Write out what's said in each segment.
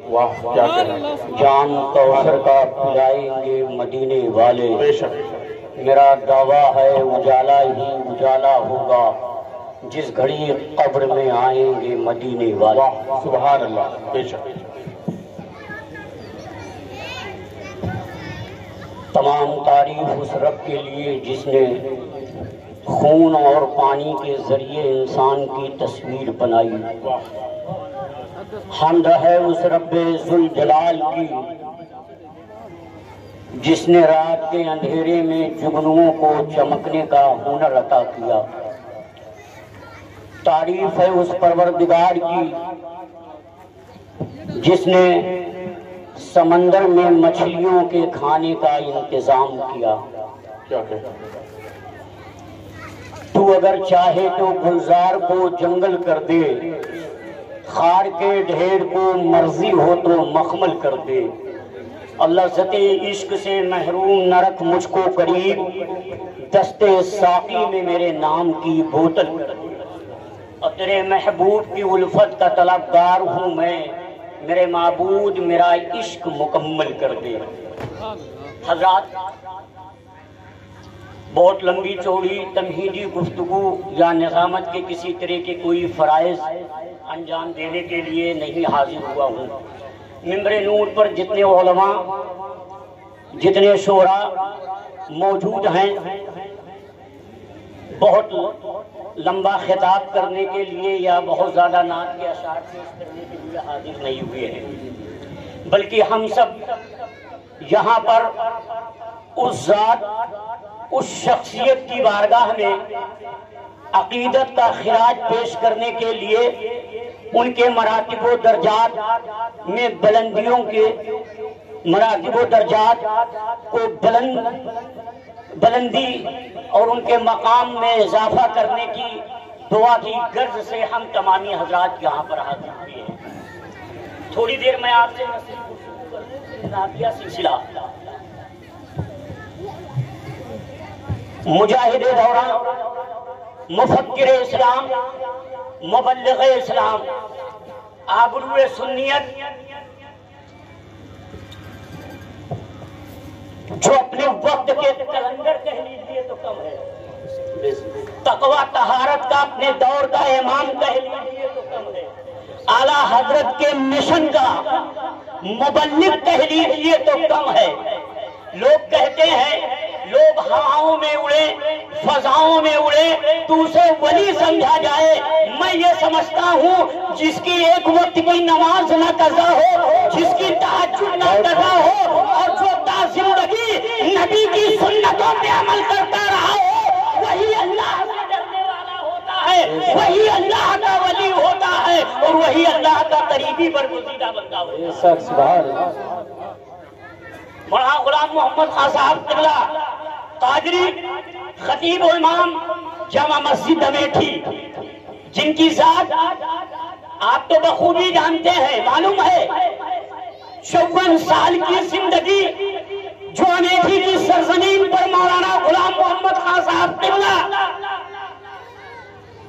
واہ کیا کہنا، جام کوثر کا پلائیں گے مدینے والے، بے شک میرا دعویٰ ہے اجالا ہی اجالا ہوگا جس گھڑی قبر میں آئیں گے مدینے والے۔ واہ سبحان اللہ، بے شک تمام تعریف اس رب کے لیے جس نے خون اور پانی کے ذریعے انسان کی تصویر بنائی۔ حمد ہے اس رب ذوالجلال کی جس نے رات کے اندھیرے میں جگنوؤں کو چمکنے کا ہنر عطا کیا۔ تعریف ہے اس پروردگار کی جس نے سمندر میں مچھلیوں کے کھانے کا انتظام کیا۔ کیا کہنا، تو اگر چاہے تو گلزار کو جنگل کر دے، خار کے ڈھیر کو مرضی ہو تو مخمل کر دے، اللہ ذات عشق سے محروم نہ رکھ مجھ کو قریب، دستے ساقی میں میرے نام کی بوتل کر دے۔ اور تیرے محبوب کی الفت کا طلبگار ہوں میں، میرے معبود میرا عشق مکمل کر دے۔ حضرات، بہت لمبی چوڑی تمہیدی گفتگو یا نظامت کے کسی طرح کے کوئی فرائض انجام دینے کے لیے نہیں حاضر ہوا ہوں۔ ممبر نور پر جتنے علماء، جتنے شعراء موجود ہیں، بہت لمبا خطاب کرنے کے لیے یا بہت زیادہ نعت کے اشعار پیش کرنے کے لیے حاضر نہیں ہوئے ہیں، بلکہ ہم سب یہاں پر اس ذات، اس شخصیت کی بارگاہ میں عقیدت کا خراج پیش کرنے کے لیے ان کے مراتب و درجات میں بلندیوں کے مراتب و درجات کو بلندی اور ان کے مقام میں اضافہ کرنے کی دعا کی غرض سے ہم تمامی حضرات یہاں پر حاضر ہوئے ہیں۔ تھوڑی دیر میں آپ سے نعتیہ سلسلہ مجاہد دوران، مفکر اسلام، مبلغ اسلام، آبرو سنیت، جو اپنے وقت کے کلندر کہہ لیجیے تو کم ہے، تقوی طہارت کا اپنے دور کا امام کہہ لیجیے تو کم ہے، اعلیٰ حضرت کے مشن کا مبلغ کہہ لیجیے تو کم ہے۔ لوگ کہتے ہیں، لوگ ہواؤں میں اڑے، فضاؤں میں اڑے تو اسے ولی سمجھا جائے، میں یہ سمجھتا ہوں جس کی ایک وقت کی نماز نہ قضا ہو، جس کی تہجد نہ قضا ہو، اور جو تا زندگی نبی کی سنتوں پہ عمل کرتا رہا ہو، وہی اللہ سے ڈرنے والا ہوتا ہے، وہی اللہ کا ولی ہوتا ہے، اور وہی اللہ کا قریبی برگزیدہ بندہ ہوتا ہے۔ مولانا غلام محمد خان صاحب قبلہ قادری، خطیب و امام جامع مسجد امیٹھی، جن کی ذات آپ تو بخوبی جانتے ہیں، معلوم ہے، 54 سال کی زندگی جو امیٹھی کی سرزمین پر مولانا غلام محمد خان صاحب قبلہ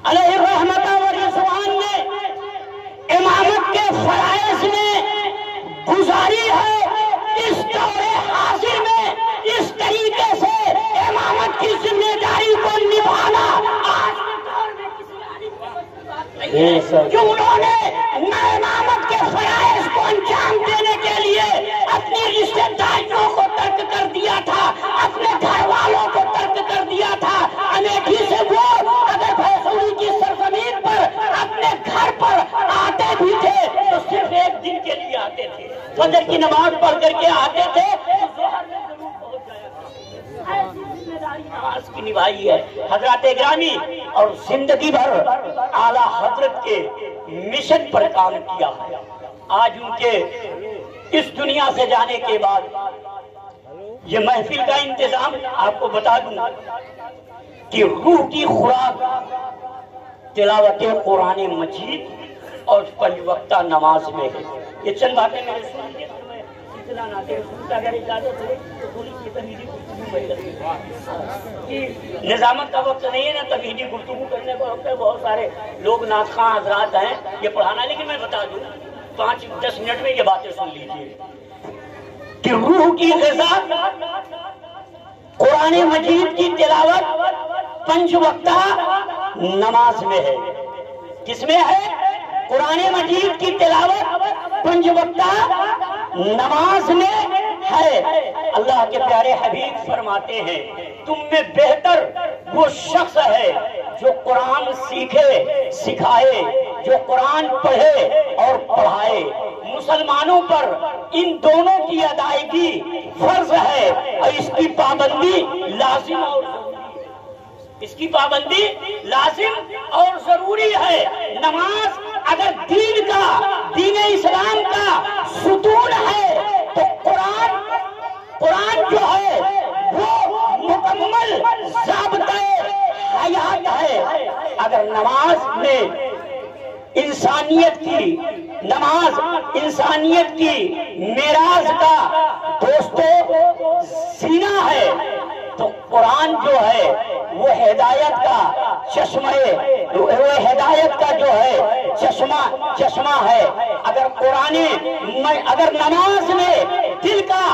علیہ الرحمۃ و رضوان نے امامت کے فرائض میں گزاری ہے، اس دور حاضر میں اس طریقے سے امامت کی ذمہ داری کو نبھانا آج کے دور میں کسی عالم کے بس کی بات نہیں ہے، کہ انہوں نے نہ امامت کے فرائض کو انجام دینے کے لیے اپنی رشتہ داریوں کو ترک کر دیا تھا، اپنے گھر والوں کو ترک کر دیا تھا۔ امیٹھی سے وہ اگر بھیسوری کی سرزمین پر اپنے گھر پر آتے بھی تھے تو صرف ایک دن کے لیے آتے تھے، فجر کی نماز پڑھ کر کے آتے تھے، ظہر میں ضرور پہنچ جایا تھا۔ ایسی ذمہ داری نماز کی نبھائی ہے حضرات گرامی، اور زندگی بھر اعلیٰ حضرت کے مشن پر کام کیا ہے۔ آج ان کے اس دنیا سے جانے کے بعد یہ محفل کا انتظام آپ کو بتا دوں کہ روح کی خوراک تلاوت قرآن مجید اور 5 وقتہ نماز میں ہے۔ یہ چند باتیں میں نے سن لی، میں سلسلہ نعت رسول کا اگر اجازت ہو تو تھوڑی سی تمہیدی گفتگو میں کروں۔ نظامت کا وقت نہیں ہے نا تمہیدی گفتگو کرنے کا وقت ہے، بہت سارے لوگ نعت خواں حضرات ہیں یہ پڑھانا، لیکن میں بتا دوں 5-10 منٹ میں یہ باتیں سن لیجیے کہ روح کی غذا قرآن مجید کی تلاوت 5 وقتہ نماز میں ہے. کس میں ہے؟ قرآن مجید کی تلاوت 5 وقتہ نماز میں ہے. اللہ کے پیارے حبیب فرماتے ہیں تم میں بہتر وہ شخص ہے جو قرآن سیکھے سکھائے، جو قرآن پڑھے اور پڑھائے. مسلمانوں پر ان دونوں کی ادائیگی فرض ہے اور اس کی پابندی لازم اور اس کی پابندی لازم اور ضروری ہے. نماز اگر دین اسلام کا ستون ہے تو قرآن جو ہے وہ مکمل ضابطۂ حیات ہے. اگر نماز میں انسانیت کی معراج کا دوستو سینہ ہے تو قرآن جو ہے وہ ہدایت کا چشمہ چشمہ ہے. اگر نماز میں دل کا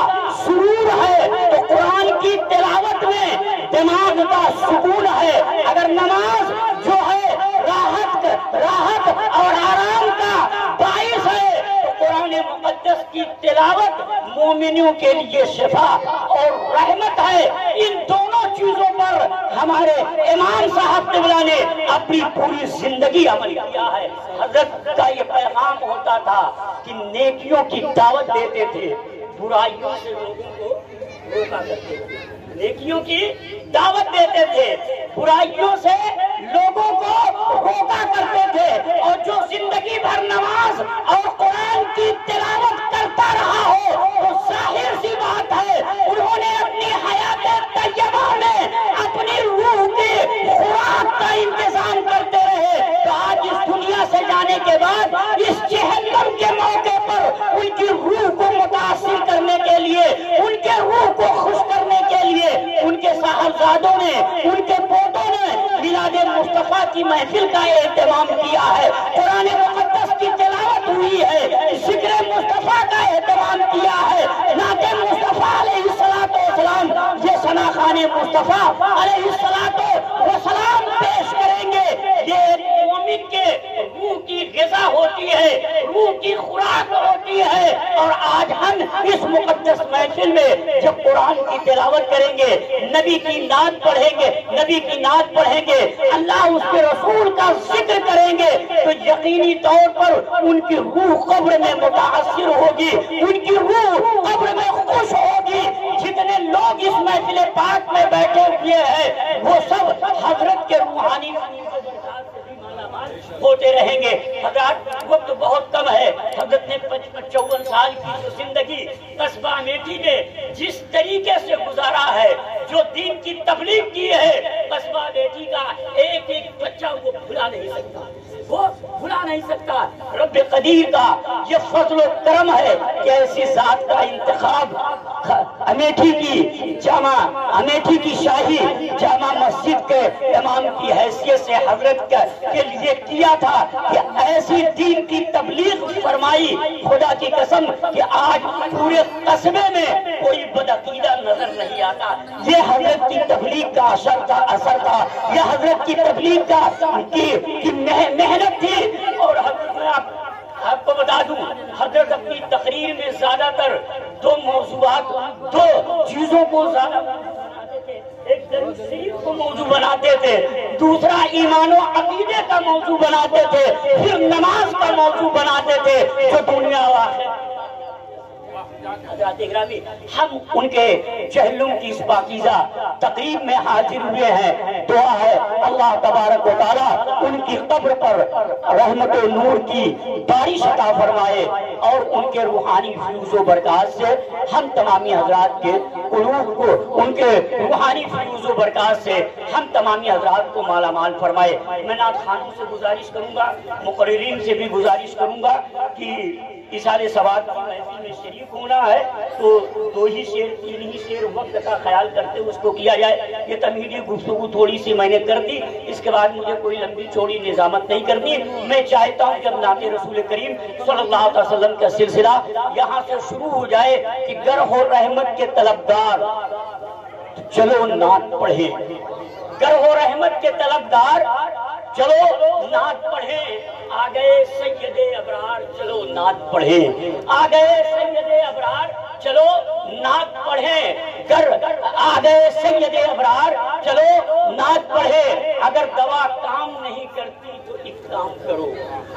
سرور ہے تو قرآن کی تلاوت میں دماغ کا سکون ہے. اگر نماز جو ہے راحت اور آرام کا باعث ہے تو قرآن مقدس کی تلاوت مومنوں کے لیے شفا اور رحمت ہے. ان دونوں چیزوں پر ہمارے امام صاحب قبلہ نے اپنی پوری زندگی عمل کیا ہے. حضرت کا یہ پیغام ہوتا تھا کہ نیکیوں کی دعوت دیتے تھے، برائیوں سے لوگوں کو روکا کرتے تھے. نیکیوں کی دعوت دیتے تھے، برائیوں سے لوگوں کو روکا کرتے تھے. اور جو زندگی بھر نماز اور قرآن کی تلاوت کرتا رہا ہو تو ظاہر سی بات ہے انہوں نے اپنی حیات طیبہ میں اپنی روح کی خوراک کا انتظام کرتے رہے. تو آج اس دنیا سے جانے کے بعد اس جہنم کے موقع پر ان کی روح کو متاثر کرنے کے لیے، ان کے روح کو خوش کرنے کے لیے ان کے صاحبزادوں نے، ان کے پوتوں نے میلاد مصطفیٰ کی محفل کا اہتمام کیا ہے. قرآن مقدس کی تلاوت ہوئی ہے، ذکر مصطفیٰ کا اہتمام کیا ہے. نعت مصطفیٰ علیہ السلام یہ ثنا خوان مصطفیٰ علیہ السلام پیش کریں گے. یہ مومن کے روح کی غذا ہوتی ہے، روح کی خوراک ہوتی ہے. اور آج ہم اس مقدس محفل میں جب قرآن کی تلاوت کریں گے، نبی کی نعت پڑھیں گے، اللہ اس کے رسول کا ذکر کریں گے تو یقینی طور پر ان کی روح قبر میں متاثر ہوگی، ان کی روح قبر میں خوش ہوگی. جتنے لوگ اس محفل پاک میں بیٹھے ہوئے ہیں وہ سب حضرت کے روحانی ہوتے رہیں گے. حضرات وقت بہت کم ہے. حضرت نے 54 سال کی جو زندگی قصبہ امیٹھی میں جس طریقے سے گزارا ہے، جو دین کی تبلیغ کی ہے، قصبہ امیٹھی کا ایک بچہ وہ بھلا نہیں سکتا. رب قدیر کا یہ فضل و کرم ہے کہ ایسی ذات کا انتخاب امیٹھی کی شاہی جامع مسجد کے امام کی حیثیت سے حضرت کے لیے کیا تھا کہ ایسی دین کی تبلیغ فرمائی. خدا کی قسم کہ آج پورے قصبے میں کوئی بدعقیدہ نظر نہیں آتا. یہ حضرت کی تبلیغ کا اثر تھا. یہ حضرت کی تبلیغ کی محنت تھی. اور آپ کو بتا دوں حضرت اپنی تقریر میں زیادہ تر دو چیزوں کو زیادہ بناتے تھے. ایک درود شریف کو موضوع بناتے تھے، دوسرا ایمان و عقیدے کا موضوع بناتے تھے، پھر نماز کا موضوع بناتے تھے. جو دنیا حضرات گرامی، ہم ان کے چہلوں کی اس پاکیزہ تقریب میں حاضر ہوئے ہیں. دعا ہے اللہ تبارک و تعالیٰ ان کی قبر پر رحمت و نور کی بارش عطا فرمائے اور ان کے روحانی فیوز و برکات سے ہم تمامی حضرات کے قلوب کو، ان کے روحانی فیوز و برکات سے ہم تمامی حضرات کو مالا مال فرمائے. میں نعت خوانوں سے گزارش کروں گا، مقررین سے بھی گزارش کروں گا کہ اِشارے ثواب کی محفل میں شریف ہونا ہے تو 2 ہی شعر 3 ہی شعر وقت کا خیال کرتے اس کو کیا جائے. یہ تمہیدی گفتگو تھوڑی سی میں نے کر دی، اس کے بعد مجھے کوئی لمبی چوڑی نظامت نہیں کرنی. میں چاہتا ہوں جب نعت رسول کریم صلی اللہ علیہ وسلم کا سلسلہ یہاں سے شروع ہو جائے کہ گر ہو رحمت کے طلبگار چلو نعت پڑھے، گر ہو رحمت کے طلبگار چلو نعت پڑھے. آ گئے سید ابرار چلو نعت پڑھے، آ گئے سید ابرار چلو نعت پڑھے. گر آ گئے سید ابرار چلو نعت پڑھے. اگر دوا کام نہیں کرتی تو ایک کام کرو،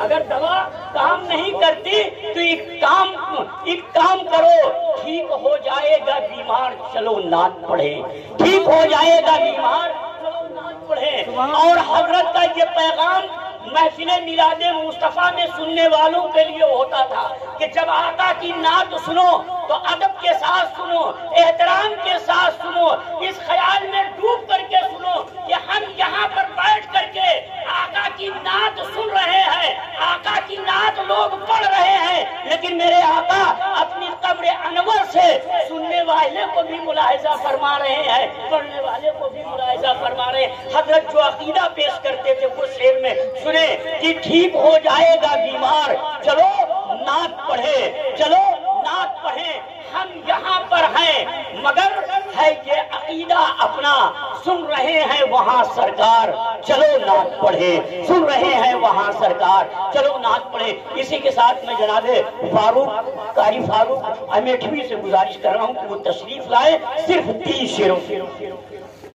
اگر دوا کام نہیں کرتی تو ایک کام کرو. ٹھیک ہو جائے گا بیمار چلو نعت پڑھے، ٹھیک ہو جائے گا بیمار چلو نعت پڑھے. اور حضرت کا یہ پیغام محفل میلاد مصطفیٰ میں سننے والوں کے لیے ہوتا تھا کہ جب آقا کی نعت سنو تو ادب کے ساتھ سنو، احترام کے ساتھ سنو، اس خیال میں ڈوب کر کے سنو کہ ہم یہاں پر بیٹھ کر کے آقا کی نعت سن رہے ہیں، آقا کی نعت لوگ پڑھ رہے ہیں، لیکن میرے آقا اپنی قبر انور سے سننے والے کو بھی ملاحظہ فرما رہے ہیں، پڑھنے والے کو بھی ملاحظہ فرما رہے ہیں. حضرت جو عقیدہ پیش کرتے تھے وہ شعر میں سنے کہ ٹھیک ہو جائے گا بیمار چلو نعت پڑھے، چلو نعت پڑھے. ہم یہاں پر ہیں مگر ہے یہ عقیدہ اپنا، سن رہے ہیں وہاں سرکار چلو نعت پڑھے، سن رہے ہیں وہاں سرکار چلو نعت پڑھے. اسی کے ساتھ میں جناب فاروق قاری فاروق امیٹھوی سے گزارش کر رہا ہوں کہ وہ تشریف لائے صرف 30 شعروں.